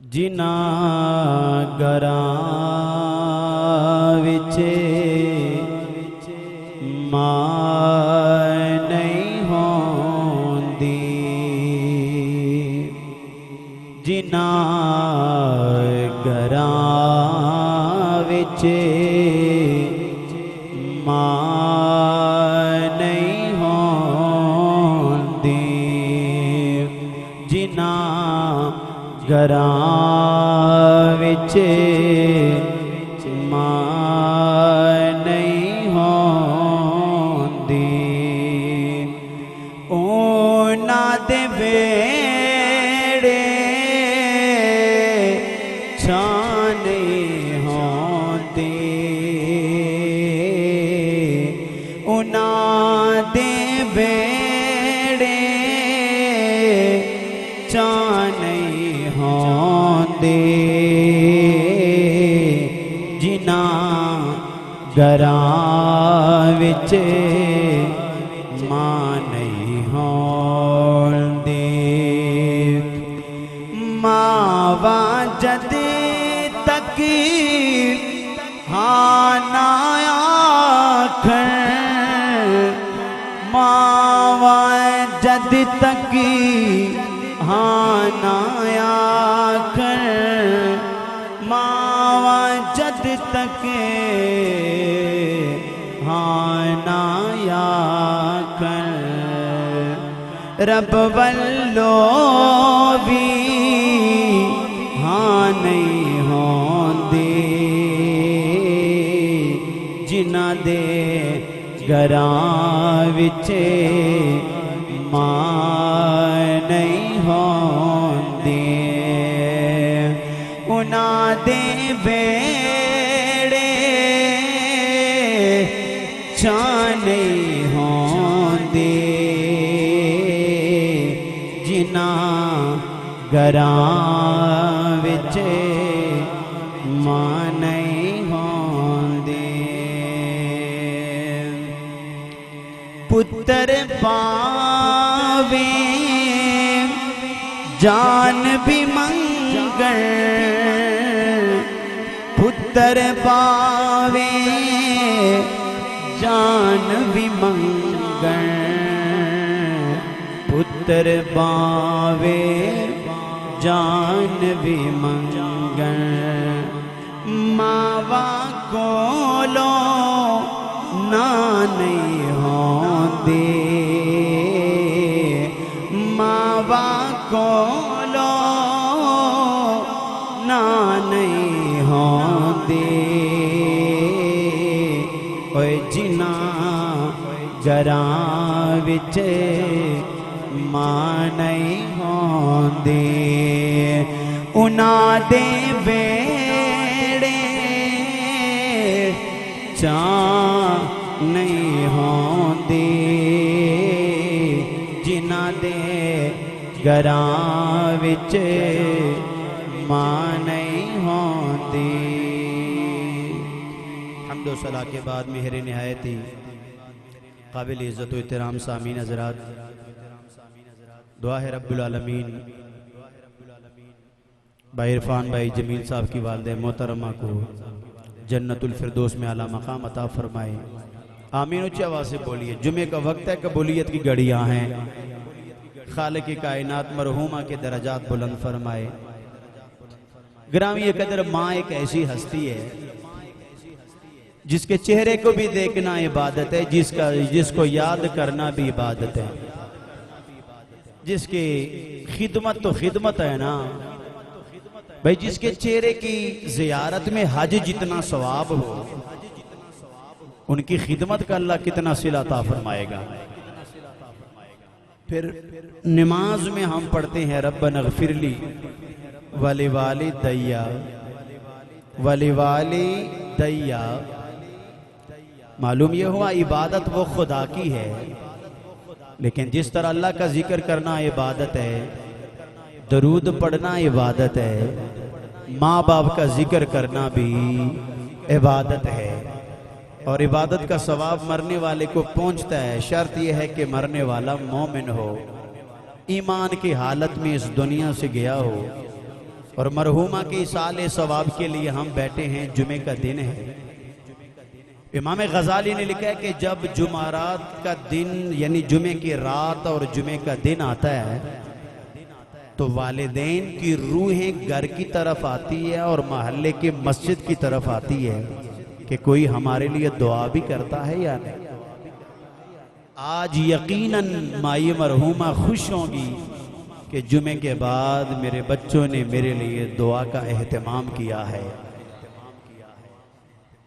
जिना घरां विचे मां नहीं होंदी, जिना घरां विचे मां नहीं होंदी, जिना घरां विचे मां नहीं होंदी, उन्हां दे वेड़े छां नहीं होंदी, उन्हां दे वेड़े छां नहीं होंदे, जिना घरां विच मां नहीं होंदी। मावा जद तक हाँ ना आखण, मावा जद तक हाँ ना आखण, मावा जद तक हाँ ना आखण, रब वल्लों भी हाँ नहीं होंदी, जिना दे घरां विचे मां नहीं होंदी, उन्हां दे वेड़े छां नहीं होंदी, जिना घरां विच मां नहीं होंदी। पुत्र पावे जान भी मंगण, पुत्र पावे जान भी मंगण, पुत्र पावे जान भी मंगण, मावा कोलो ना नहीं होंदी, मावा कोलो ना नहीं होंदी, ओए जिना घरां विच मां नहीं होंदी, उन्हां दे वेड़े छां नहीं होंदी, जिना दे घरां विच मां नहीं होंदी। हम्दो सलाह के बाद मेहर निहायत ही काबिल इज़्ज़त व एहतराम सामीन हज़रात, दुआ है रब्बुल आलमीन भाई इरफान भाई जमील साहब की वालिदा मोहतरमा को जन्नतुल फिरदौस में आला मकाम अता फरमाए। आमीन। ऊंची आवाज़ से बोलिए। जुमे का वक्त है, कबूलियत की घड़ियां हैं। खालिक की कायनात मरहूमा के दर्जात बुलंद फरमाए। ग्रामी कदर माँ एक ऐसी हस्ती है जिसके चेहरे को भी देखना इबादत है, जिसको याद करना भी इबादत है, जिसकी खिदमत तो खिदमत है ना भाई, जिसके चेहरे की जियारत में हज जितना सवाब हो, उनकी खिदमत का अल्लाह कितना सिला अता फरमाएगा। फिर नमाज में हम पढ़ते हैं रब्बना ग़फ़िरली वली वालिदैया, वली वालिदैया। मालूम यह हुआ इबादत वो खुदा की है, लेकिन जिस तरह अल्लाह का जिक्र करना इबादत है, दरूद पढ़ना इबादत है, माँ बाप का जिक्र करना भी इबादत है। और इबादत का सवाब मरने वाले को पहुंचता है। शर्त यह है कि मरने वाला मोमिन हो, ईमान की हालत में इस दुनिया से गया हो, और मरहूमा के इसाले सवाब के लिए हम बैठे हैं। जुमे का दिन है। इमाम गजाली ने लिखा है कि जब जुमारात का दिन यानी जुमे की रात और जुमे का दिन आता है तो वालिदैन की रूहें घर की तरफ आती है और मोहल्ले की मस्जिद की तरफ आती है कि कोई हमारे लिए दुआ भी करता है या नहीं। आज यकीनन माई मरहूमा खुश होंगी कि जुमे के बाद मेरे बच्चों ने मेरे लिए दुआ का एहतमाम किया है।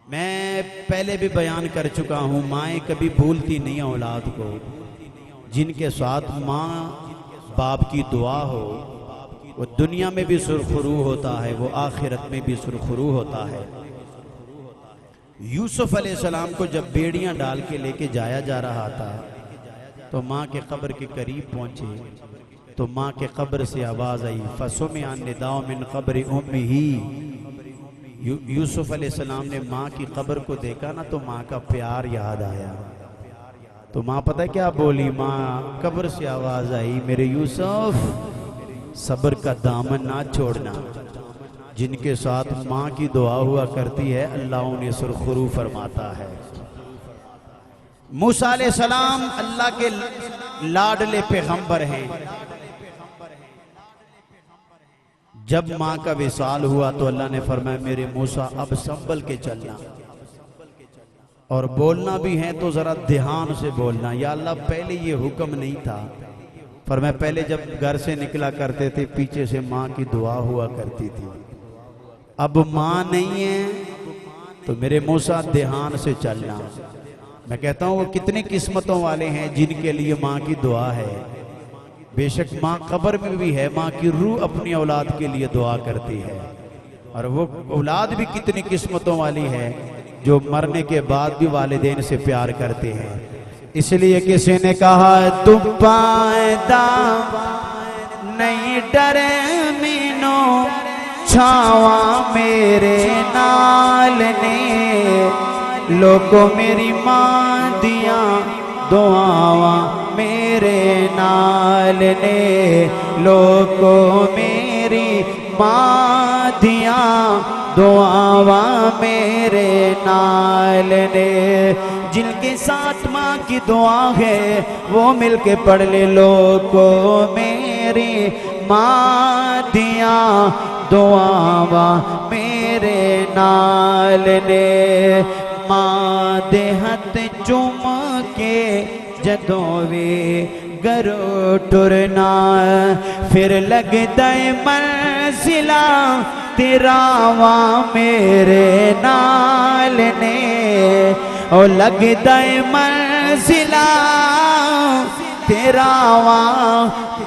मैं पहले भी बयान कर चुका हूँ, माएँ कभी भूलती नहीं औलाद को। जिनके साथ माँ बाप की दुआ हो वो दुनिया में भी सुरखरू होता है, वो आखिरत में भी सुरखरू होता है। यूसुफ अलैहिस्सलाम को जब बेड़ियां डाल के लेके जाया जा रहा था तो माँ के कब्र के करीब पहुंचे तो माँ के कब्र से आवाज आई, फसुमिअ निदाउ मिन कब्रि उम्मिही। यूसुफ अलैहिस्सलाम ने माँ की कब्र को देखा ना तो माँ का प्यार याद आया। तो माँ पता है क्या बोली? माँ कब्र से आवाज आई, मेरे यूसुफ सब्र का दामन ना छोड़ना। जिनके साथ माँ की दुआ हुआ करती है अल्लाह उन्हें सुरखरू फरमाता है। मूसा अलैहिस्सलाम अल्लाह के लाडले पैगंबर हैं। जब माँ का विसाल हुआ तो अल्लाह ने फरमाया, मेरे मूसा अब संभल के चलना और बोलना भी है तो जरा ध्यान से बोलना। या अल्लाह पहले ये हुक्म नहीं था। फरमाया पहले जब घर से निकला करते थे पीछे से माँ की दुआ हुआ करती थी, अब माँ नहीं है तो मेरे मूसा ध्यान से चलना। मैं कहता हूँ वो कितने किस्मतों वाले हैं जिनके लिए माँ की दुआ है। बेशक माँ कब्र में भी है, माँ की रूह अपनी औलाद के लिए दुआ करती है। और वो औलाद भी कितनी किस्मतों वाली है जो मरने के बाद भी वालिदैन से प्यार करते हैं। इसलिए किसी ने कहा, तुम पायदा नहीं डरे मीनो छावा मेरे नाल ने, लोगों मेरी माँ दिया दुआवा मेरे नाल ने, लोगों मेरी माँ दिया दुआवा मेरे नाल ने। जिनके साथ माँ की दुआ है वो मिलके पढ़ ले, लोगों मेरी माँ दिया दुआवा मेरे नाल ने। माँ दे हथ चुम के जदों वे घरों टुरना, फिर लगदा मंजिला तेरावा मेरे नाल ने, ओ लगदा मंजिला तेरावा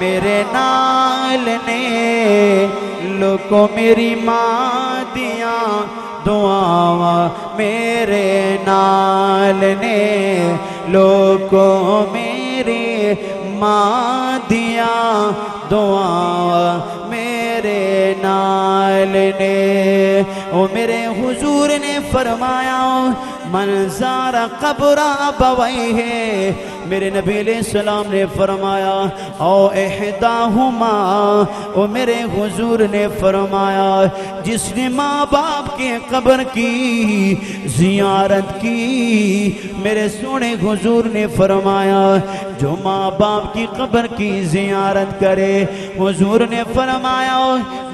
मेरे नाल ने, लोगों मेरी माँ दिया दुआवा मेरे नाल ने, लोगों मेरी माँ दिया दुआवा मेरे नाल ने। ओ मेरे हुजूर ने फरमाया, मंज़ारा कब्र अबवै है। मेरे नबी अलैहिस्सलाम ने फरमाया, ओ इहदाहुमा, ओ मेरे हुजूर ने फरमाया, जिसने माँ बाप के कब्र की जियारत की, मेरे सोने हुजूर ने फरमाया, जो माँ बाप की कब्र की जियारत करे, हुजूर ने फरमाया,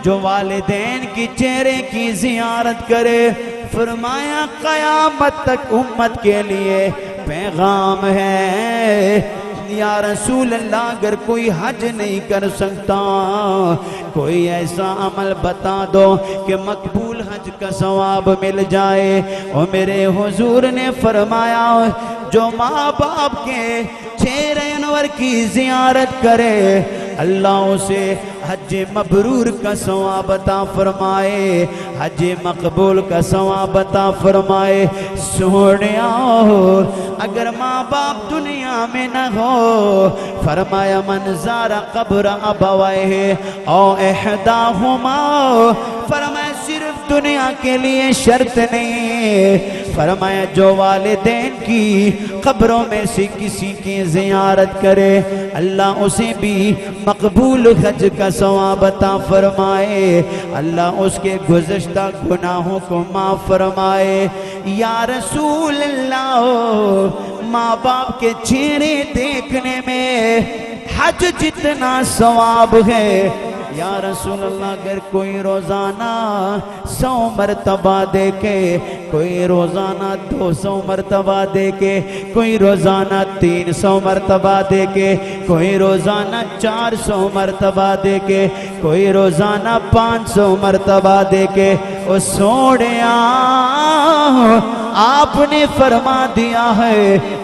जो वालिदैन की चेहरे की जियारत करे, फरमाया क़यामत तक उम्मत के लिए पैगाम है। या रसूल अल्लाह, अगर कोई हज नहीं कर सकता, कोई ऐसा अमल बता दो कि मकबूल हज का सवाब मिल जाए। और मेरे हुजूर ने फरमाया, जो माँ बाप के चेहरे अनवर की जियारत करे, अल्लाह उसे हज मबरूर का सवाब अता फरमाए, हज मकबूल का सवाब अता फरमाए। सोनिया हो अगर माँ बाप दुनिया में न हो, फरमाया मंज़ारा कब्र अबवै है औ इहदाहुमा, फरमाया सिर्फ दुनिया के लिए शर्त नहीं, फरमाया जो वालिदैन की कब्रों में से किसी की ज़ियारत करे अल्लाह उसे भी मकबूल हज का सवाब अता फरमाए, अल्लाह उसके गुज़श्ता गुनाहों को माफ़ फरमाए। या रसूल अल्लाह, माँ बाप के चेहरे देखने में हज जितना सवाब है। या रसूल अल्लाह, अगर कोई रोज़ाना 100 मरतबा देखे, कोई रोज़ाना 200 मरतबा देखे, कोई रोज़ाना 300 मरतबा देखे, कोई रोज़ाना 400 मरतबा देखे, कोई रोज़ाना 500 मरतबा देखे, ओ सोनिया आपने फरमा दिया है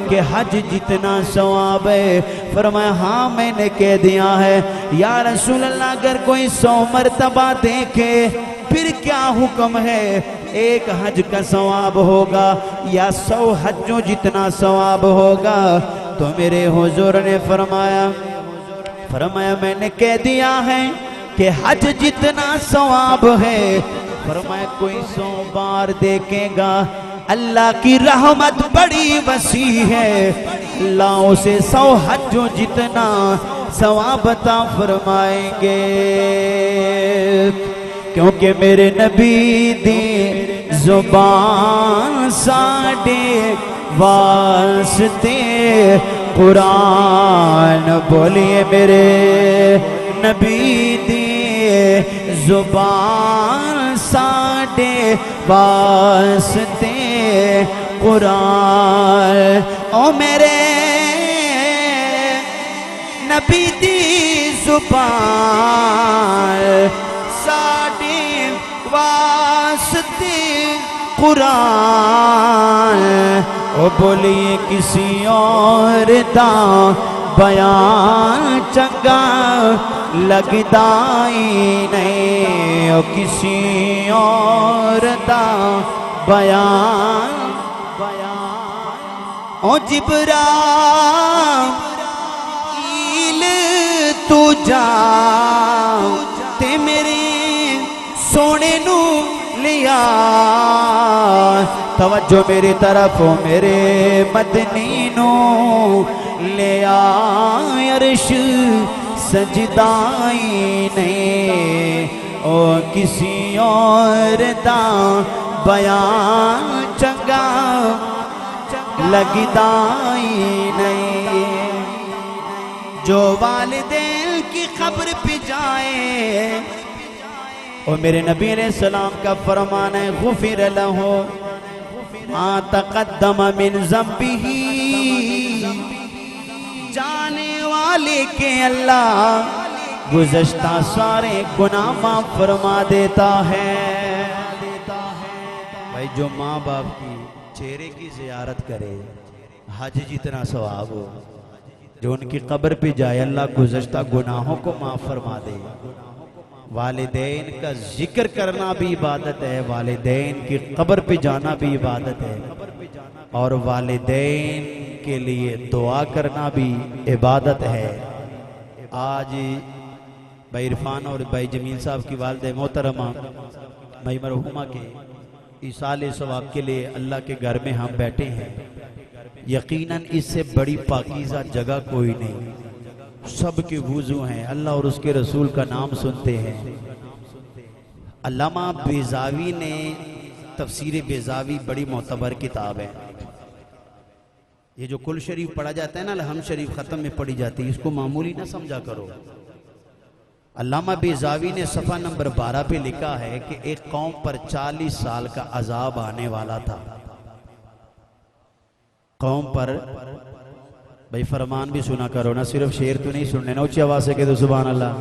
कि हज जितना सवाब है। फरमाया हाँ मैंने कह दिया है। या रसूल अल्लाह, अगर कोई 100 मरतबा देखे फिर क्या हुक्म है? एक हज का सवाब होगा या 100 हजों जितना सवाब होगा? तो मेरे हुजूर ने फरमाया मैंने कह दिया है कि हज जितना सवाब है। फरमाया कोई 100 बार देखेगा, अल्लाह की रहमत बड़ी वसी है, अल्लाह उसे 100 हजों जितना सवाब अता फरमाएंगे। क्योंकि मेरे नबी दी जुबान साडे वास्ते कुरान, बोलिए मेरे नबी दी जुबान साडे वास्ते कुरान। ओ मेरे नबी दी जुबान साडे वास्ते कुरान। ओ बोलिए किसी और दा बयान चंगा लगदा ही नहीं, ओ किसी और दा बयान। ओ जिब्राईल तू जा ते मेरे सोने नू लिया, तवज्जो मेरी तरफ मेरे मदनी नू ले अर्श सजदाई नहीं, ओ किसी और दा बयान चंगा लगदाई नहीं। जो वालिदैन की खबर पे जाए, और मेरे नबी अलैहि सलाम का फरमान है गुफिर लहू मा तक़द्दम मिन ज़म्बिही, जाने वाले के अल्लाह गुज़श्ता सारे गुनाह माफ़ फरमा देता है। भाई जो माँ बाप की चेहरे की ज़ियारत करे हज जितना सवाब हो, जो उनकी कब्र पे जाए अल्लाह गुज़श्ता गुनाहों को माफ़ फरमा दे। वालिदैन का जिक्र करना भी इबादत है, वालिदैन की कब्र पे जाना भी इबादत है, और वालिदैन के लिए दुआ करना भी इबादत है। आज भाई इरफान और भाई जमील साहब की वालिदा मोहतरमा भाई मरहुमा के इसाले सवाब के लिए अल्लाह के घर में हम बैठे हैं। यकीनन इससे बड़ी पाकीज़ा जगह कोई नहीं, सबके वुज़ू हैं, अल्लाह और उसके रसूल का नाम सुनते हैं। अल्लामा बेज़ावी ने तफसीर बेज़ावी बड़ी मोतबर किताब है। ये जो कुल शरीफ पढ़ा जाता है ना, हम शरीफ ख़त्म में पढ़ी जाती है, इसको मामूली ना समझा करो। अल्लामा बेज़ावी ने सफ़ा नंबर 12 पे लिखा है कि एक कौम पर 40 साल का अजाब आने वाला था। कौम पर भाई फरमान भी सुना करो ना, सिर्फ शेर तो नहीं सुनने ना, ऊंची आवाज से कह दो सुभान अल्लाह।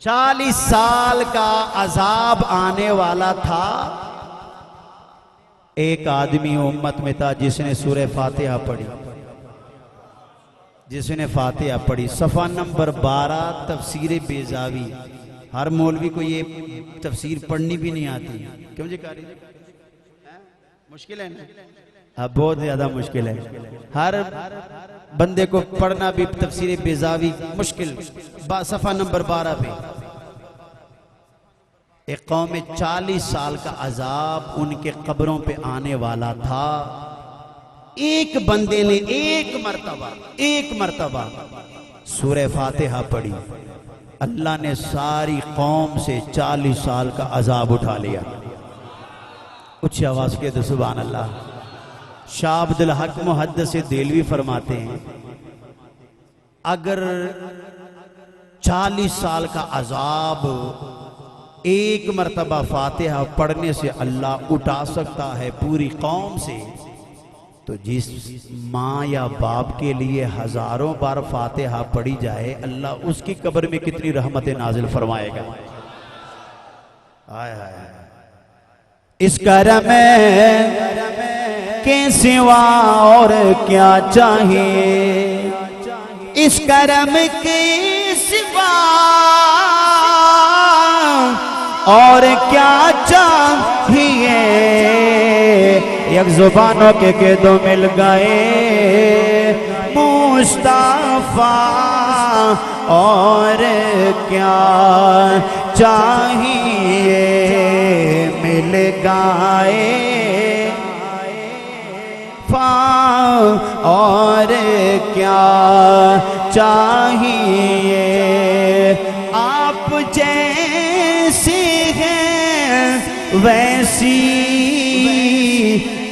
40 साल का अजाब आने वाला था। एक आदमी उम्मत में था जिसने सूरह फातिहा पढ़ी, जिसने फातिहा पढ़ी। सफ़ा नंबर 12 तफसीर बेज़ावी। हर मौलवी को ये तफसीर पढ़नी भी नहीं आती, क्यों जी कारी? मुश्किल है ना, अब बहुत ज्यादा मुश्किल है। हर बंदे को पढ़ना भी तफसीर बेज़ावी मुश्किल। सफ़ा नंबर 12 पे एक कौम में 40 साल का अजाब उनके कब्रों पे आने वाला था। एक बंदे ने एक मर्तबा सूरह फातिहा पढ़ी, अल्लाह ने सारी कौम से 40 साल का अजाब उठा लिया। उच्च आवाज के तो सुभान अल्लाह। शाह अब्दुल हक मुहद्दिस देलवी फरमाते हैं, अगर 40 साल का अजाब एक मर्तबा फातिहा पढ़ने से अल्लाह उठा सकता है पूरी कौम से, तो जिस माँ या बाप के लिए हजारों बार फातिहा पढ़ी जाए, अल्लाह उसकी कब्र में कितनी रहमतें नाजिल फरमाएगा। हाय हाय, इस करम के सिवा और क्या चाहिए, इस करम के सिवा और क्या चाहिए। एक जुबानों के दो मिल गए मुस्तफा, और क्या चाहिए मिल गए फा, और क्या चाहिए। आप जैसे हैं वैसी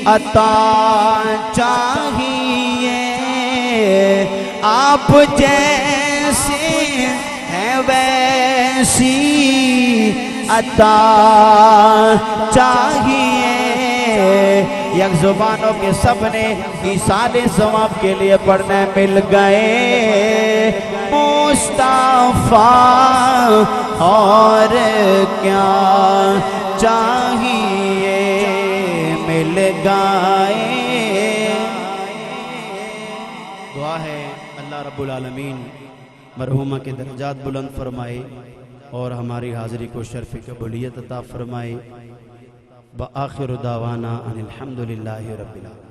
अता चाहिए, आप जैसे हैं वैसी अता चाहिए। एक जुबानों के सबने इसाले सवाब के लिए पढ़ने मिल गए मुस्तफा, और क्या चाहिए मिल गए। दुआ है अल्लाह रब्बुल आलमीन मरहुमा के दर्जात बुलंद फरमाए और हमारी हाज़िरी को शर्फ़ कबूलियत अता फरमाए। व आखिर दावाना अनिल हम्दुलिल्लाहि रब्बिल आलमीन।